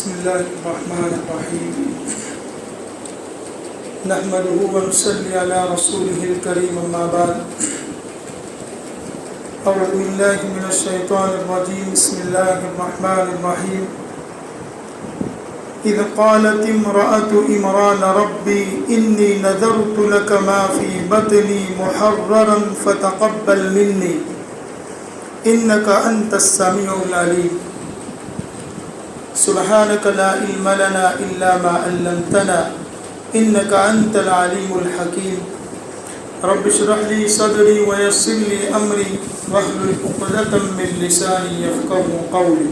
بسم الله الرحمن الرحيم نحمده ونصلي على رسوله الكريم أما بعد أعوذ بالله من الشيطان الرجيم بسم الله الرحمن الرحيم إذ قالت امرأة عمران ربي إني نذرت لك ما في بطني محررا فتقبل مني إنك أنت السميع العليم سبحانك لا علم لنا إلا ما علمتنا إنك أنت العليم الحكيم رب اشرح لي صدري ويسر لي أمري واحلل عقدة من لساني يفقهوا قولي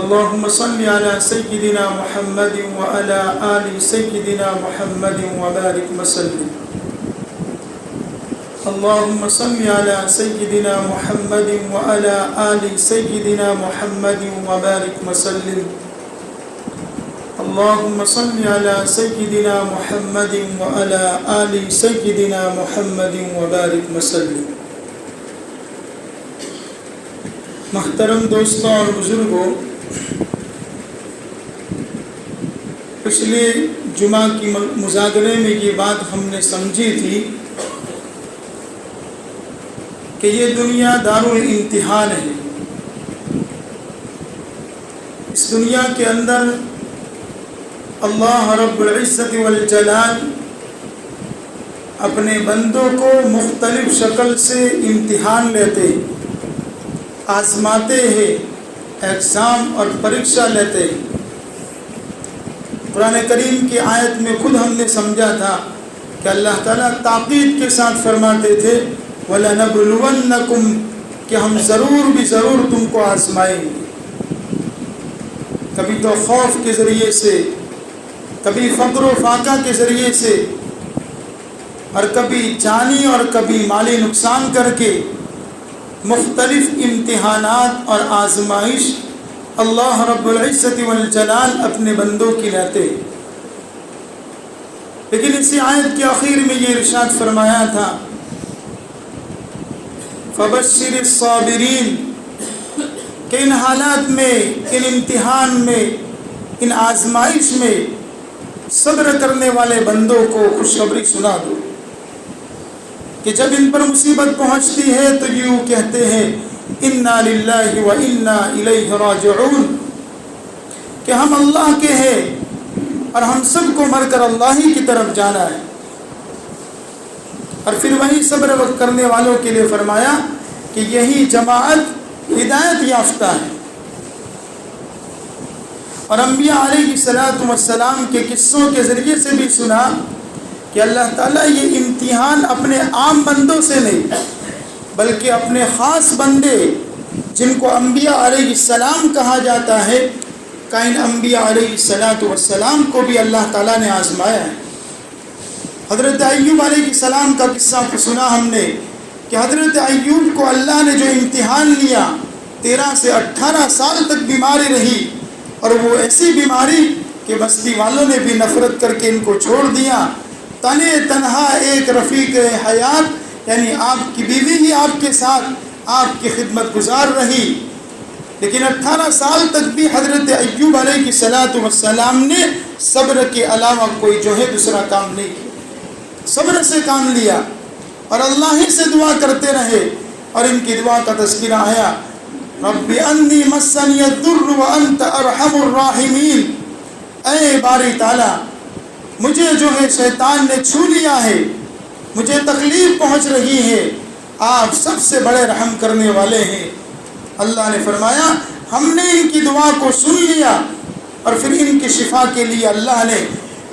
اللهم صل على سيدنا محمد وعلى آل سيدنا محمد وبارك وسلم اللهم صل على سيدنا محمد وعلى آل سيدنا محمد وبارك وسلم اللهم صل على سيدنا محمد وعلى آل سيدنا محمد وبارك وسلم محترم دوستوں اور بزرگوں، پچھلے جمعہ کی مذاکرے میں یہ بات ہم نے سمجھی تھی کہ یہ دنیا دارالامتحان ہے۔ اس دنیا کے اندر اللہ رب العزت والجلال اپنے بندوں کو مختلف شکل سے امتحان لیتے، آزماتے ہیں، ایگزام اور پریکشا لیتے۔ قرآن کریم کی آیت میں خود ہم نے سمجھا تھا کہ اللہ تعالیٰ تاکید کے ساتھ فرماتے تھے وَلَنَبْلُوَنَّكُمْ، کہ ہم ضرور بھی ضرور تم کو آزمائیں گے، کبھی تو خوف کے ذریعے سے، کبھی فقر و فاقہ کے ذریعے سے، اور کبھی جانی اور کبھی مالی نقصان کر کے مختلف امتحانات اور آزمائش اللہ رب العزت والجلال اپنے بندوں کی لیتے۔ لیکن اسی آیت کے آخر میں یہ ارشاد فرمایا تھا فَبَشِّرِ الصَّابِرِينَ، کہ ان حالات میں، ان امتحان میں، ان آزمائش میں صبر کرنے والے بندوں کو خوشخبری سنا دو کہ جب ان پر مصیبت پہنچتی ہے تو یوں کہتے ہیں اِنَّا لِلَّهِ وَإِنَّا إِلَيْهِ رَاجِعُونَ، کہ ہم اللہ کے ہیں اور ہم سب کو مر کر اللہ ہی کی طرف جانا ہے۔ اور پھر وہی صبر کرنے والوں کے لیے فرمایا کہ یہی جماعت ہدایت یافتہ ہے۔ اور انبیاء علیہ السلام کے قصوں کے ذریعے سے بھی سنا کہ اللہ تعالیٰ یہ امتحان اپنے عام بندوں سے نہیں بلکہ اپنے خاص بندے جن کو انبیاء علیہ السلام کہا جاتا ہے، کائن انبیاء علیہ السلام کو بھی اللہ تعالیٰ نے آزمایا ہے۔ حضرت ایوب علیہ السلام کا قصہ سنا ہم نے کہ حضرت ایوب کو اللہ نے جو امتحان لیا، 13 سے 18 سال تک بیماری رہی، اور وہ ایسی بیماری کہ بستی والوں نے بھی نفرت کر کے ان کو چھوڑ دیا۔ تنے تنہا ایک رفیق حیات، یعنی آپ کی بیوی ہی آپ کے ساتھ آپ کی خدمت گزار رہی، لیکن 18 سال تک بھی حضرت ایوب علیہ السلام نے صبر کے علاوہ کوئی جو ہے دوسرا کام نہیں کیا، صبر سے کام لیا اور اللہ ہی سے دعا کرتے رہے۔ اور ان کی دعا کا تذکرہ آیا رب انی مسنی الضر وانت ارحم الراحمین، اے باری تعالیٰ مجھے جو ہے شیطان نے چھو لیا ہے، مجھے تکلیف پہنچ رہی ہے، آپ سب سے بڑے رحم کرنے والے ہیں۔ اللہ نے فرمایا ہم نے ان کی دعا کو سن لیا، اور پھر ان کی شفا کے لیے اللہ نے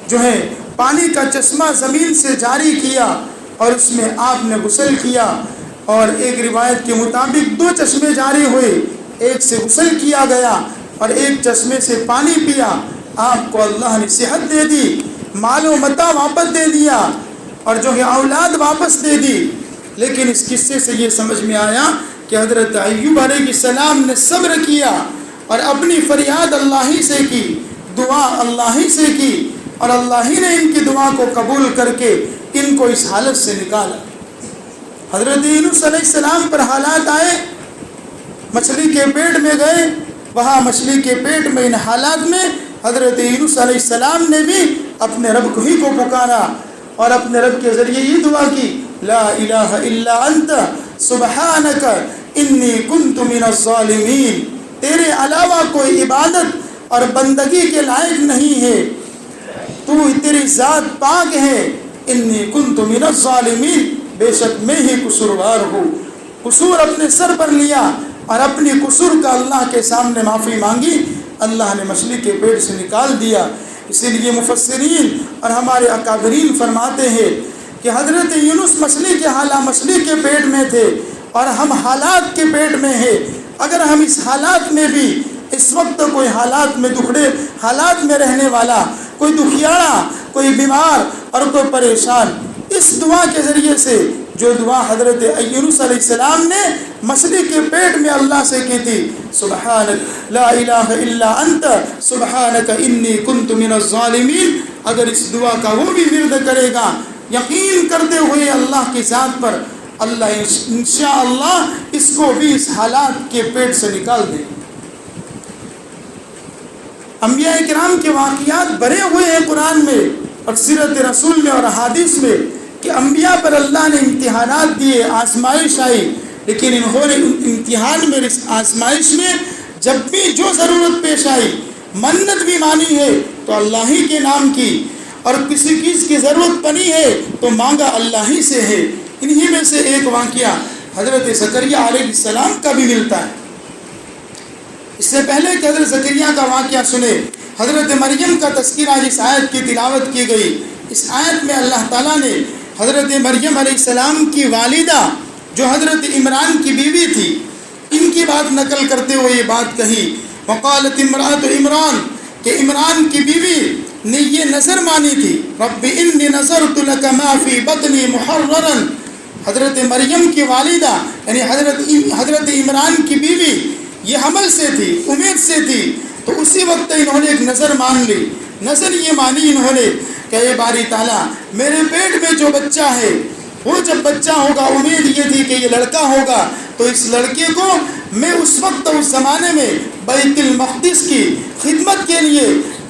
جو ہے پانی کا چشمہ زمین سے جاری کیا، اور اس میں آپ نے غسل کیا، اور ایک روایت کے مطابق 2 چشمے جاری ہوئے، ایک سے غسل کیا گیا اور ایک چشمے سے پانی پیا۔ آپ کو اللہ نے صحت دے دی، مال و متاع واپس دے دیا، اور جو ہے اولاد واپس دے دی۔ لیکن اس قصے سے یہ سمجھ میں آیا کہ حضرت ایوب علیہ السلام نے صبر کیا اور اپنی فریاد اللہ ہی سے کی، دعا اللہ ہی سے کی، اور اللہ ہی نے ان کی دعا کو قبول کر کے ان کو اس حالت سے نکالا۔ حضرت یونس علیہ السلام پر حالات آئے، مچھلی کے پیٹ میں گئے، وہاں مچھلی کے پیٹ میں ان حالات میں حضرت یونس علیہ السلام نے بھی اپنے رب کو ہی کو پکارا اور اپنے رب کے ذریعے یہ دعا کی، لا الہ الا انت سبحانک انی کنت من الظالمین، تیرے علاوہ کوئی عبادت اور بندگی کے لائق نہیں ہے، تو تیری ذات پاک ہے، انی کنت من الظالمین، بے شک میں ہی قصوروار ہوں۔ قصور اپنے سر پر لیا اور اپنی قصور کا اللہ کے سامنے معافی مانگی، اللہ نے مچھلی کے پیٹ سے نکال دیا۔ اسی لیے مفسرین اور ہمارے اکابرین فرماتے ہیں کہ حضرت یونس مچھلی کے پیٹ میں تھے اور ہم حالات کے پیٹ میں ہیں۔ اگر ہم اس حالات میں بھی اس وقت کوئی حالات میں دکھڑے حالات میں رہنے والا، کوئی دکھیاڑا، کوئی بیمار اور کوئی پریشان، اس دعا کے ذریعے سے جو دعا حضرت یونس علیہ السلام نے مچھلی کے پیٹ میں اللہ سے کی تھی، سبحانک لا الہ الا انت سبحانک انی کنت من الظالمین، اگر اس دعا کا وہ بھی ورد کرے گا یقین کرتے ہوئے اللہ کی ذات پر، اللہ انشاءاللہ اس کو بھی اس حالات کے پیٹ سے نکال دے۔ انبیاء کرام کے واقعات بھرے ہوئے ہیں قرآن میں اور سیرت رسول میں اور احادیث میں کہ انبیاء پر اللہ نے امتحانات دیے، آزمائش آئی، لیکن انہوں نے امتحان میں اس آزمائش میں جب بھی جو ضرورت پیش آئی، منت بھی مانی ہے تو اللہ ہی کے نام کی، اور کسی چیز کی ضرورت بنی ہے تو مانگا اللہ ہی سے ہے۔ انہی میں سے ایک واقعہ حضرت زکریا علیہ السلام کا بھی ملتا ہے۔ اس سے پہلے کہ حضرت زکریا کا واقعہ سنے، حضرت مریم کا تذکرہ جس آیت کی تلاوت کی گئی، اس آیت میں اللہ تعالیٰ نے حضرت مریم علیہ السلام کی والدہ جو حضرت عمران کی بیوی تھی، ان کی بات نقل کرتے ہوئے یہ بات کہی، وقالت امرأۃ عمران، کہ عمران کی بیوی نے یہ نظر مانی تھی، رب انی نظرت لک ما فی بطنی محررا، حضرت مریم کی والدہ یعنی حضرت عمران کی بیوی یہ حمل سے تھی، امید سے تھی، تو اسی وقت انہوں نے ایک نظر مان لی۔ نظر یہ مانی انہوں نے کہ اے باری تعالیٰ، میرے پیٹ میں جو بچہ ہے وہ جب بچہ ہوگا، امید یہ تھی کہ یہ لڑکا ہوگا، تو اس لڑکے کو میں اس وقت اس زمانے میں بیت المقدس کی خدمت کے لیے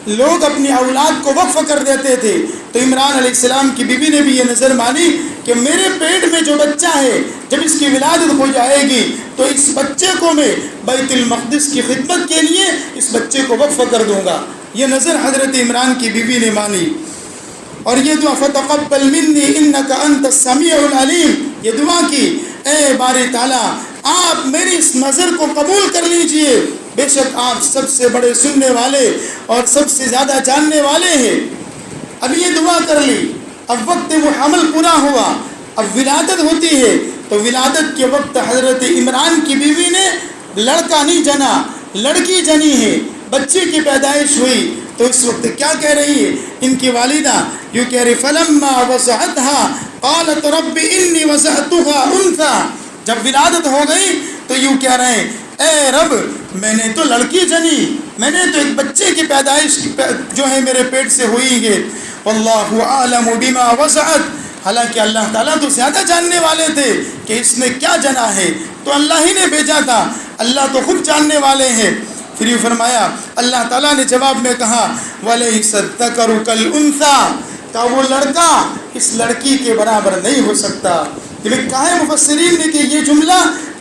لوگ اپنی اولاد کو وقف کر دیتے تھے، تو عمران علیہ السلام کی بیوی نے بھی یہ نظر مانی کہ میرے پیٹ میں جو بچہ ہے جب اس کی ولادت ہو جائے گی تو اس بچے کو میں بیت المقدس کی خدمت کے لیے اس بچے کو وقف کر دوں گا۔ یہ نظر حضرت عمران کی بیوی نے مانی، اور یہ دعا فتقبل منی انک انت السمیع العلیم، یہ دعا کی اے باری تعالیٰ آپ میری اس نظر کو قبول کر لیجئے، بے شک آپ سب سے بڑے سننے والے اور سب سے زیادہ جاننے والے ہیں۔ اب یہ دعا کر لی، اب وقت وہ حمل پورا ہوا، اب ولادت ہوتی ہے، تو ولادت کے وقت حضرت عمران کی بیوی نے لڑکا نہیں جنا، لڑکی جنی ہے، بچے کی پیدائش ہوئی، تو اس وقت کیا کہہ رہی ہے ان کی والدہ؟ یوں کہہ رہی فلما وضعتها قالت رب انی وضعتها انثى، جب ولادت ہو گئی تو یوں کہہ رہے ہیں اے رب میں نے تو لڑکی جنی، میں نے تو ایک بچے کی پیدائش جو ہے میرے پیٹ سے ہوئی ہے، واللہ اعلم بما وضعت، حالانکہ اللہ تعالیٰ تو زیادہ جاننے والے تھے کہ اس نے کیا جنا ہے، تو اللہ ہی نے بھیجا تھا، اللہ تو خود جاننے والے ہیں۔ پھر یہ فرمایا اللہ تعالیٰ نے جواب میں کہا وَلَيْسَ الذَّكَرُ كَالْأُنثَىٰ، کہ وہ لڑکا اس لڑکی کے برابر نہیں ہو سکتا۔ یہ کہا ہے مفسرین نے کہ یہ جملہ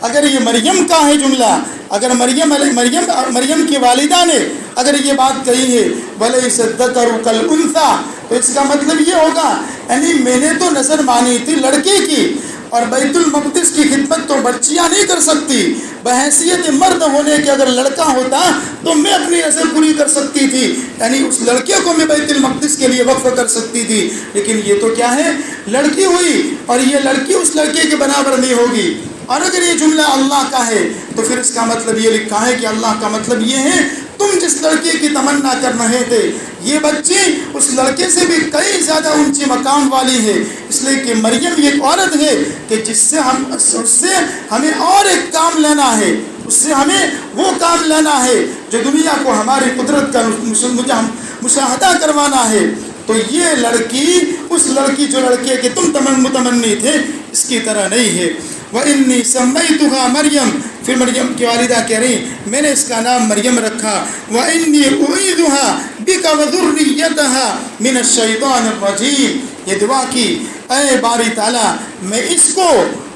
اگر یہ مریم کا ہے جملہ، اگر مریم کی والدہ نے اگر یہ بات کہی ہے وَلَيْسَ الذَّكَرُ كَالْأُنثَىٰ، تو اس کا مطلب یہ ہوگا یعنی میں نے تو نظر مانی تھی لڑکی کی، اور بیت المقدس کی خدمت تو بچیاں نہیں کر سکتی، بحیثیت مرد ہونے کے اگر لڑکا ہوتا تو میں اپنی نظر پوری کر سکتی تھی، یعنی اس لڑکے کو میں بیت المقدس کے لیے وقف کر سکتی تھی، لیکن یہ تو کیا ہے لڑکی ہوئی، اور یہ لڑکی اس لڑکے کے برابر نہیں ہوگی۔ اور اگر یہ جملہ اللہ کا ہے تو پھر اس کا مطلب یہ لکھا ہے کہ اللہ کا مطلب یہ ہے تم جس لڑکے کی تمنا کر رہے تھے یہ بچی اس لڑکے سے بھی کئی زیادہ اونچی مقام والی ہے، اس لیے کہ مریم ایک عورت ہے کہ اس سے ہمیں اور ایک کام لینا ہے، اس سے ہمیں وہ کام لینا ہے جو دنیا کو ہماری قدرت کا مشاہدہ کروانا ہے۔ تو یہ لڑکی اس لڑکی جو لڑکے کے تم متمنی تھے اس کی طرح نہیں ہے۔ وَإِنِّي سَمَّيْتُهَا مریم، پھر مریم کی والدہ کہہ رہی میں نے اس کا نام مریم رکھا، وَإِنِّي أُعِيذُهَا بِكَ وَذُرِّيَّتَهَا مِنَ الشَّيْطَانِ الرَّجِيمِ، یہ دعا کی اے باری تعالیٰ میں اس کو،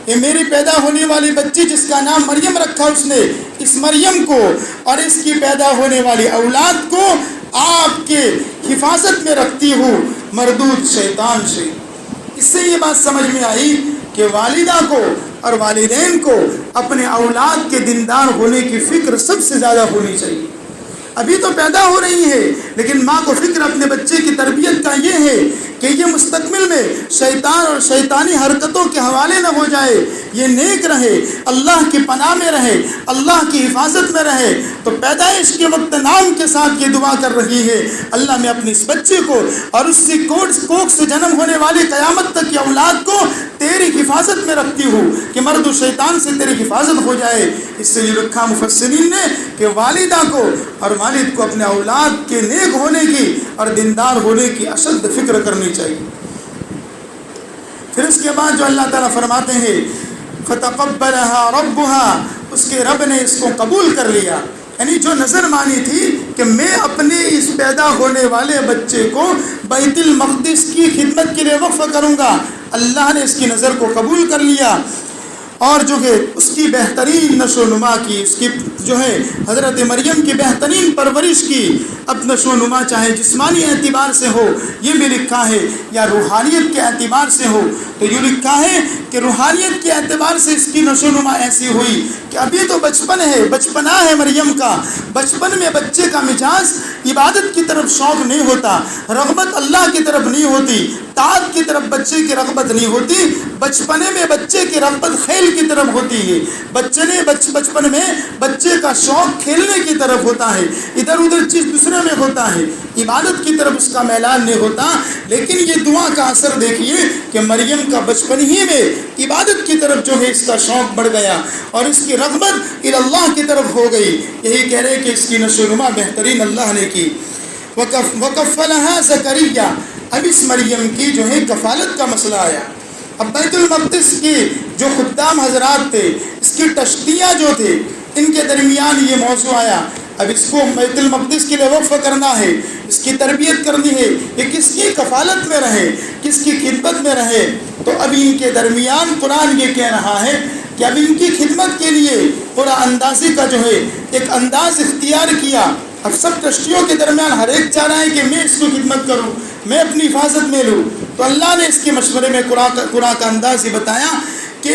یہ میری پیدا ہونے والی بچی جس کا نام مریم رکھا اس نے، اس مریم کو اور اس کی پیدا ہونے والی اولاد کو آپ کے حفاظت میں رکھتی ہوں مردود شیطان سے۔ اس سے یہ بات سمجھ میں آئی کہ والدہ کو اور والدین کو اپنے اولاد کے دیندار ہونے کی فکر سب سے زیادہ ہونی چاہیے۔ ابھی تو پیدا ہو رہی ہے لیکن ماں کو فکر اپنے بچے کی تربیت کا یہ ہے کہ یہ مستقبل میں شیطان اور شیطانی حرکتوں کے حوالے نہ ہو جائے، یہ نیک رہے، اللہ کی پناہ میں رہے، اللہ کی حفاظت میں رہے۔ تو پیدائش کے وقت نام کے ساتھ یہ دعا کر رہی ہے، اللہ میں اپنے اس بچے کو اور اس سے کوکھ سے جنم ہونے والی قیامت تک کی اولاد کو تیری حفاظت میں رکھتی ہوں کہ مرد و شیطان سے تیری حفاظت ہو جائے۔ اس سے یہ لکھا مفسرین نے کہ والدہ کو اور والد کو اپنے اولاد کے نیک ہونے کی اور دیندار ہونے کی اشد فکر کرنی چاہیے۔ پھر اس کے بعد جو اللہ تعالیٰ فرماتے ہیں فَتَقَبَّلَهَا رَبُّهَا، اس کے رب نے اس کو قبول کر لیا، یعنی جو نظر مانی تھی کہ میں اپنے اس پیدا ہونے والے بچے کو بیت المقدس کی خدمت کے لیے وقف کروں گا، اللہ نے اس کی نظر کو قبول کر لیا اور جو ہے اس کی بہترین نشو و نما کی، اس کی جو ہے حضرت مریم کی بہترین پرورش کی، اب نشو و نما چاہے جسمانی اعتبار سے ہو یہ بھی لکھا ہے یا روحانیت کے اعتبار سے ہو، تو یہ لکھا ہے کہ روحانیت کے اعتبار سے اس کی نشو و نما ایسی ہوئی کہ ابھی تو بچپن ہے، بچپنا ہے مریم کا، بچپن میں بچے کا مزاج عبادت کی طرف شوق نہیں ہوتا، رغبت اللہ کی طرف نہیں ہوتی، طاعت کی طرف بچے کی رغبت نہیں ہوتی، بچپنے میں بچے کی رغبت کھیل کی طرف ہوتی ہے، بچپن میں بچے کا شوق کھیلنے کی طرف ہوتا ہے، ادھر ادھر چیز دوسرے میں ہوتا ہے، عبادت کی طرف اس کا میلان نہیں ہوتا۔ لیکن یہ دعا کا اثر دیکھیے کہ مریم کا بچپن ہی میں عبادت کی طرف جو ہے اس کا شوق بڑھ گیا اور اس کی رغبت اللہ کی طرف ہو گئی۔ یہی کہہ رہے کہ اس کی نشو و نما بہترین اللہ نے کی۔ وَكَفَّلَهَا زَكَرِيَّا، اب اس مریم کی جو ہے کفالت کا مسئلہ آیا۔ اب بیت المقدس کے جو خدام حضرات تھے، اس کی تشتیہ جو تھے، ان کے درمیان یہ موضوع آیا، اب اس کو بیت المقدس کے لیے وقف کرنا ہے، اس کی تربیت کرنی ہے، یہ کس کی کفالت میں رہے، کس کی خدمت میں رہے۔ تو اب ان کے درمیان قرآن یہ کہہ رہا ہے کہ اب ان کی خدمت کے لیے قرآن اندازی کا جو ہے ایک انداز اختیار کیا۔ اب سب کشتیوں کے درمیان ہر ایک چاہ رہا ہے کہ میں اس کو خدمت کروں، میں اپنی حفاظت میں لوں، تو اللہ نے اس کے مشورے میں قرآن کا انداز یہ بتایا کہ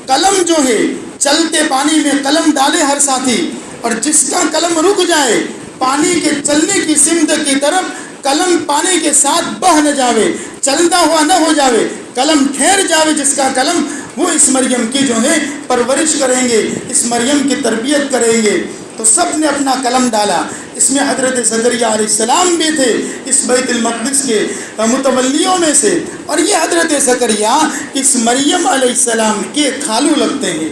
قلم جو ہے چلتے پانی میں قلم ڈالے ہر ساتھی، اور جس کا قلم رک جائے پانی کے چلنے کی سمت کی طرف، قلم پانی کے ساتھ بہہ نہ جاوے، چلتا ہوا نہ ہو جاوے، قلم ٹھہر جاوے جس کا قلم، وہ اس مریم کی جو ہے پرورش کریں گے، اس مریم کی تربیت کریں گے۔ تو سب نے اپنا قلم ڈالا، اس میں حضرت زکریہ علیہ السلام بھی تھے اس بیت المقدس کے متولیوں میں سے، اور یہ حضرت زکریہ اس مریم علیہ السلام کے خالو لگتے ہیں،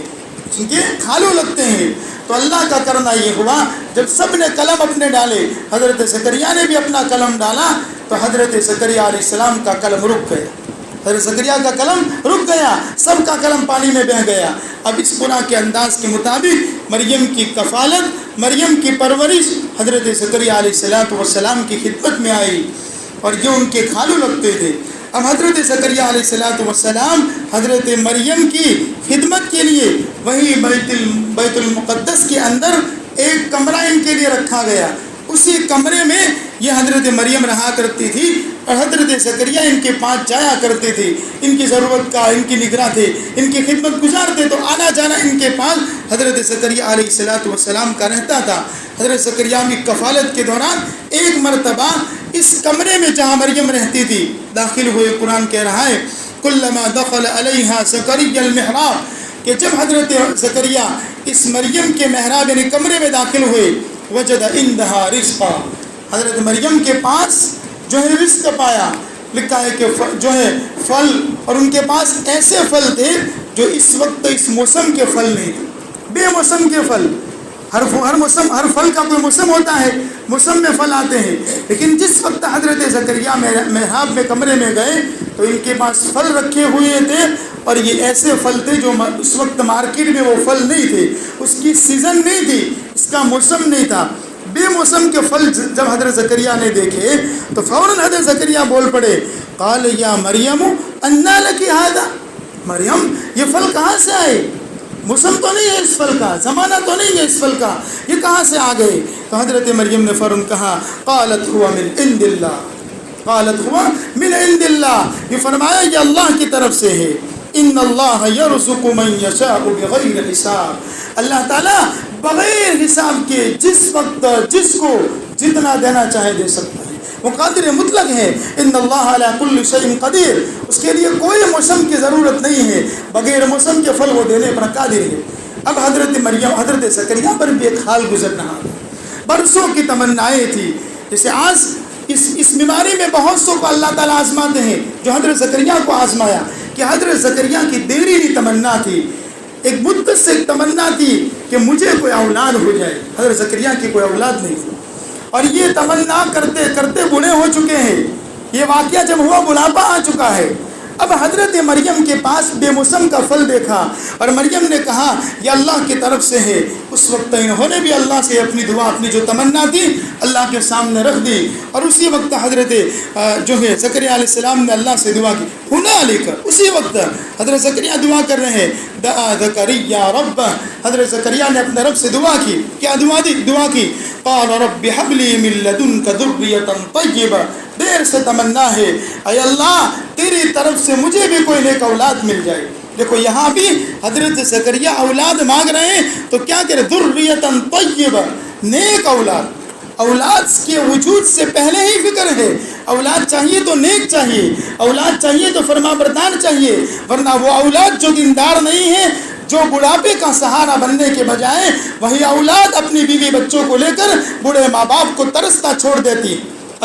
ان کے خالو لگتے ہیں۔ تو اللہ کا کرنا یہ ہوا جب سب نے قلم اپنے ڈالے، حضرت زکریہ نے بھی اپنا قلم ڈالا، تو حضرت زکریہ علیہ السلام کا قلم رک گیا، حضرت زکریہ کا قلم رک گیا، سب کا قلم پانی میں بہہ گیا۔ اب اس قرآن کے انداز کے مطابق مریم کی کفالت، مریم کی پرورش حضرت زکریہ علیہ السلام کی خدمت میں آئی، اور یہ ان کے خالو لگتے تھے۔ اب حضرت زکریہ علیہ السلام حضرت مریم کی خدمت کے لیے وہی بیت المقدس کے اندر ایک کمرہ ان کے لیے رکھا گیا، اسی کمرے میں یہ حضرت مریم رہا کرتی تھی، اور حضرت زکریہ ان کے پاس جایا کرتے تھے، ان کی ضرورت کا ان کی نگراں تھے، ان کی خدمت گزارتے، تو آنا جانا ان کے پاس حضرت زکریہ علیہ السلام کا رہتا تھا۔ حضرت زکریہ کی کفالت کے دوران ایک مرتبہ اس کمرے میں جہاں مریم رہتی تھی داخل ہوئے، قرآن کہہ رہا ہے کلما دخل علیہا زکریا المحراب، کہ جب حضرت زکریہ اس مریم کے محراب یعنی کمرے میں داخل ہوئے، وجد عندها رزقا، حضرت مریم کے پاس جو ہے رزق پایا۔ لکھا ہے کہ جو ہے پھل، اور ان کے پاس ایسے پھل تھے جو اس وقت اس موسم کے پھل نہیں تھے، بے موسم کے پھل۔ ہر پھل کا کوئی موسم ہوتا ہے، موسم میں پھل آتے ہیں، لیکن جس وقت حضرت زکریا محراب میں کمرے میں گئے تو ان کے پاس پھل رکھے ہوئے تھے، اور یہ ایسے پھل تھے جو اس وقت مارکیٹ میں وہ پھل نہیں تھے، اس کی سیزن نہیں تھی، اس کا موسم نہیں تھا، بے موسم کے پھل جب حضرت زکریا نے دیکھے تو فوراً حضرت زکریا بول پڑے، قال یا مریم انا لکی ھذا، مریم یہ پھل کہاں سے آئے؟ موسم تو نہیں ہے اس پھل کا، زمانہ تو نہیں ہے اس پھل کا، یہ کہاں سے آ گئے؟ تو حضرت مریم نے فوراً کہا قالت هو من عند اللہ، قالت هو من عند اللہ، یہ فرمایا یہ اللہ کی طرف سے ہے، ان اللہ یرزق من یشاء بغیر حساب، اللہ تعالیٰ بغیر حساب کے جس وقت جس کو جتنا دینا چاہے دے سکتا ہے، وہ قادر مطلق ہے، ان اللہ علی کل شیء قدیر، اس کے لیے کوئی موسم کی ضرورت نہیں ہے، بغیر موسم کے پھل وہ دینے پر قادر ہے۔ اب حضرت مریم حضرت زکریا پر بھی ایک حال گزر رہا تھا، برسوں کی تمنائیں تھی، جیسے آج اس بیماری میں بہت سو کو اللہ تعالیٰ آزماتے ہیں، جو حضرت زکریا کو آزمایا کہ حضرت زکریا کی دیری نہیں تمنا تھی، ایک مدت سے ایک تمنا تھی کہ مجھے کوئی اولاد ہو جائے، حضرت زکریا کی کوئی اولاد نہیں تھی، اور یہ تمنا کرتے کرتے بوڑھے ہو چکے ہیں، یہ واقعہ جب ہوا بڑھاپا آ چکا ہے۔ اب حضرت مریم کے پاس بے موسم کا پھل دیکھا اور مریم نے کہا یہ اللہ کی طرف سے ہے، اس وقت انہوں نے بھی اللہ سے اپنی دعا، اپنی جو تمنا تھی اللہ کے سامنے رکھ دی، اور اسی وقت حضرت جو ہے زکریا علیہ السلام نے اللہ سے دعا کی، ہونا لے کر اسی وقت حضرت زکریا دعا کر رہے ہیں، دعا زکریا رب، حضرت زکریا نے اپنے رب سے دعا کی، کیا دعا کی قال رب هب لي من لدنك ذرية طيبة، دیر سے تمنا ہے اے اللہ تیری طرف سے مجھے بھی کوئی نیک اولاد مل جائے۔ دیکھو یہاں بھی حضرت زکریا اولاد مانگ رہے ہیں تو کیا کرے، ذریۃ طیبہ، نیک اولاد کے وجود سے پہلے ہی فکر ہے، اولاد چاہیے تو نیک چاہیے، اولاد چاہیے تو فرما بردار چاہیے، ورنہ وہ اولاد جو دیندار نہیں ہے، جو بڑھاپے کا سہارا بننے کے بجائے وہی اولاد اپنی بیوی بچوں کو لے کر بوڑھے ماں باپ کو ترستا چھوڑ دیتی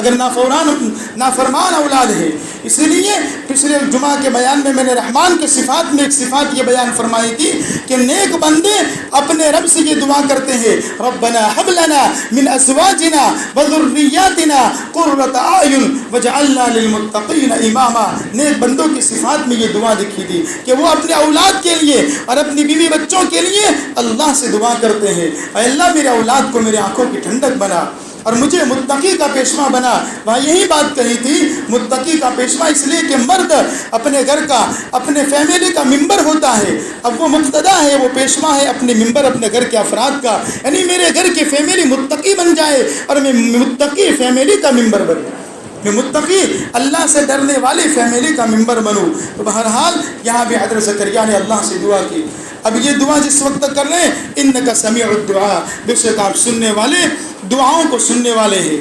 اگر نافرمان اولاد ہے۔ اسی لیے پچھلے جمعہ کے بیان میں نے رحمان کے صفات میں ایک صفات یہ بیان فرمائی تھی کہ نیک بندے اپنے رب سے یہ دعا کرتے ہیں، ربنا هب لنا من ازواجنا وذرياتنا قرۃ اعین واجعلنا للمتقین اماما۔ نیک بندوں کی صفات میں یہ دعا لکھی تھی کہ وہ اپنے اولاد کے لیے اور اپنی بیوی بچوں کے لیے اللہ سے دعا کرتے ہیں، اے اللہ میرے اولاد کو میری آنکھوں کی ٹھنڈک بنا اور مجھے متقی کا پیشوا بنا۔ وہاں یہی بات کہی تھی، متقی کا پیشوا اس لیے کہ مرد اپنے گھر کا، اپنے فیملی کا ممبر ہوتا ہے، اب وہ مقتدا ہے، وہ پیشوا ہے اپنے ممبر، اپنے گھر کے افراد کا، یعنی میرے گھر کی فیملی متقی بن جائے اور میں متقی فیملی کا ممبر بنوں، میں متقی اللہ سے ڈرنے والی فیملی کا ممبر بنوں۔ تو بہرحال یہاں بھی حضرت زکریا نے اللہ سے دعا کی۔ اب یہ دعا جس وقت کر رہے ہیں، انک سمیع الدعاء، بے شک آپ سننے والے، دعاؤں کو سننے والے ہیں۔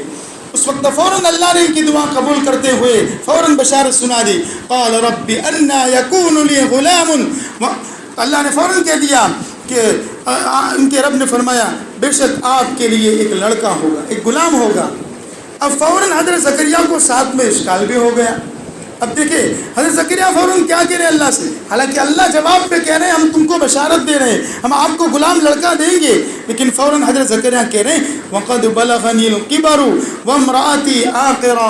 اس وقت فوراً اللہ نے ان کی دعا قبول کرتے ہوئے فوراً بشارت سنا دی، قال رب انا یکون لی غلام، اللہ نے فوراً کہہ دیا کہ ان کے رب نے فرمایا بے شک آپ کے لیے ایک لڑکا ہوگا، ایک غلام ہوگا۔ اب فوراً حضرت زکریا کو ساتھ میں اشکال بھی ہو گیا۔ اب دیکھیں حضرت زکریا فوراً کیا کہہ رہے ہیں اللہ سے، حالانکہ اللہ جواب پہ کہہ رہے ہیں ہم تم کو بشارت دے رہے ہیں، ہم آپ کو غلام لڑکا دیں گے، لیکن فوراً حضرت زکریا کہہ رہے ہیں وقد بلغنی الکبر وامرأتی عاقرا،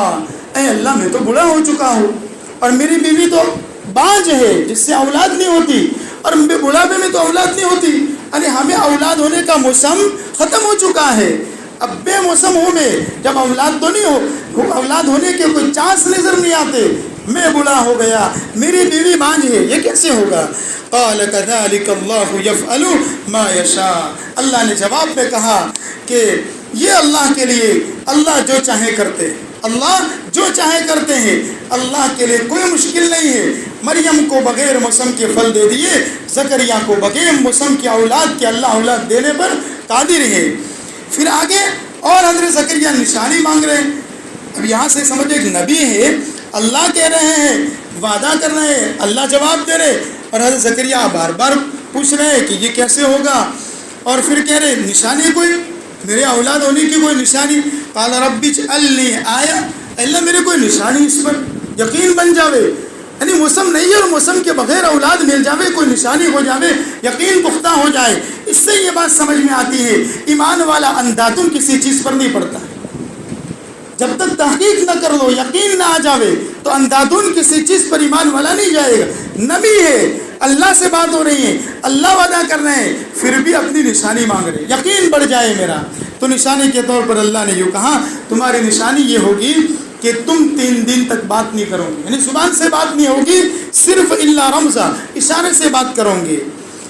اے اللہ میں تو بوڑھا ہو چکا ہوں اور میری بیوی تو بانجھ ہے جس سے اولاد نہیں ہوتی، اور بڑھاپے میں تو اولاد نہیں ہوتی، یعنی ہمیں اولاد ہونے کا موسم ختم ہو چکا ہے۔ اب بے موسم ہو میں جب اولاد تو نہیں ہو، اولاد ہونے کے کوئی چانس نظر نہیں آتے، میں بوڑھا ہو گیا، میری بیوی بانجھ ہے، یہ کیسے ہوگا؟ قال كذلك الله يفعل ما يشاء، اللہ نے جواب میں کہا کہ یہ اللہ کے لیے اللہ جو چاہے کرتے ہیں، اللہ جو چاہے کرتے ہیں، اللہ کے لیے کوئی مشکل نہیں ہے۔ مریم کو بغیر موسم کے پھل دے دیے، زکریا کو بغیر موسم کی اولاد کے اللہ اولاد دینے پر قادر ہے۔ پھر آگے اور حضرت زکریا نشانی مانگ رہے ہیں۔ اب یہاں سے سمجھے ایک نبی ہے، اللہ کہہ رہے ہیں، وعدہ کر رہے ہیں، اللہ جواب دے رہے، اور حضرت زکریا بار بار پوچھ رہے ہیں کہ یہ کیسے ہوگا، اور پھر کہہ رہے نشانی کوئی، میرے اولاد ہونے کی کوئی نشانی۔ قال رب اجعل لی آیہ، اللہ میرے کوئی نشانی اس پر یقین بن جاوے، یعنی موسم نہیں ہے اور موسم کے بغیر اولاد مل جاوے، کوئی نشانی ہو جاوے، یقین پختہ ہو جائے، اس سے یہ بات سمجھ میں آتی ہے ایمان والا اندھادھن کسی چیز پر نہیں پڑتا ہے۔ جب تک تحقیق نہ کر لو، یقین نہ آ جاوے، تو اندھادھن کسی چیز پر ایمان والا نہیں جائے گا۔ نبی ہے، اللہ سے بات ہو رہی ہے، اللہ وعدہ کر رہے ہیں، پھر بھی اپنی نشانی مانگ رہے ہیں، یقین بڑھ جائے میرا۔ تو نشانی کے طور پر اللہ نے یوں کہا تمہاری نشانی یہ ہوگی کہ تم 3 دن تک بات نہیں کرو گے، یعنی زبان سے بات نہیں ہوگی، صرف الا رمزا، اشارے سے بات کرو گے۔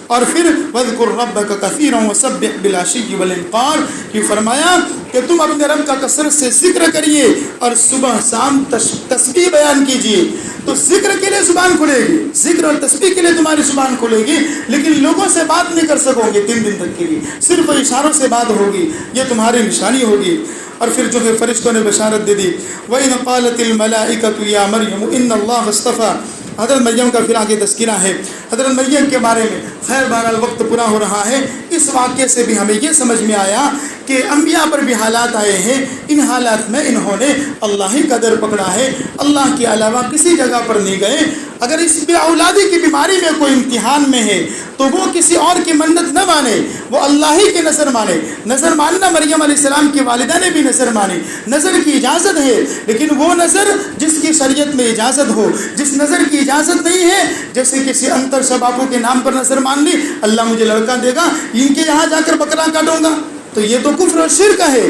اور پھر وَاذْكُرْ رَبَّكَ كَثِيرًا وَسَبِّحْ بِالْعَشِيِّ وَالْإِبْكَارِ، کہ فرمایا کہ تم اپنے رب کا کثرت سے ذکر کریے اور صبح شام تسبیح بیان کیجیے۔ تو ذکر کے لیے زبان کھلے گی، ذکر اور تسبیح کے لیے تمہاری زبان کھلے گی، لیکن لوگوں سے بات نہیں کر سکو گے 3 دن تک کے لیے، صرف اشاروں سے بات ہوگی، یہ تمہاری نشانی ہوگی۔ اور پھر جو ہے فرشتوں نے بشارت دے دی وَإِذْ قَالَتِ الْمَلَائِكَةُ يَا مَرْيَمُ إِنَّ اللَّهَ اصْطَفَاكِ، حضرت مریم کا پھر آگے تذکرہ ہے حضرت مریم کے بارے میں۔ خیر بہرحال وقت پورا ہو رہا ہے، اس واقعے سے بھی ہمیں یہ سمجھ میں آیا کہ انبیاء پر بھی حالات آئے ہیں، ان حالات میں انہوں نے اللہ ہی کا در پکڑا ہے، اللہ کے علاوہ کسی جگہ پر نہیں گئے۔ اگر اس بے اولادی کی بیماری میں کوئی امتحان میں ہے تو وہ کسی اور کی منت نہ مانے، وہ اللہ ہی کی نظر مانے۔ نظر ماننا مریم علیہ السلام کی والدہ نے بھی نظر مانی، نظر کی اجازت ہے، لیکن وہ نظر جس کی شریعت میں اجازت ہو۔ جس نظر کی اجازت نہیں ہے، جیسے کسی انتر شبابوں کے نام پر نظر مان لی اللہ مجھے لڑکا دے گا، ان کے یہاں جا کر بکرا کاٹوں گا، تو یہ تو کفر اور شرک ہے۔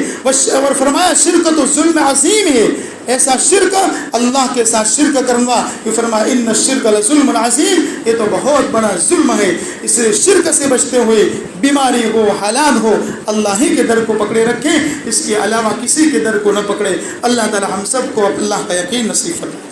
اور فرمایا شرک تو ظلم عظیم ہے، ایسا شرک اللہ کے ساتھ شرک کرنا، یہ فرمایا ان الشرک لظلم عظیم، یہ تو بہت بڑا ظلم ہے۔ اس لیے شرک سے بچتے ہوئے بیماری ہو حالات ہو اللہ ہی کے در کو پکڑے رکھیں، اس کے علاوہ کسی کے در کو نہ پکڑے۔ اللہ تعالی ہم سب کو اللہ کا یقین نصیب فرمائے۔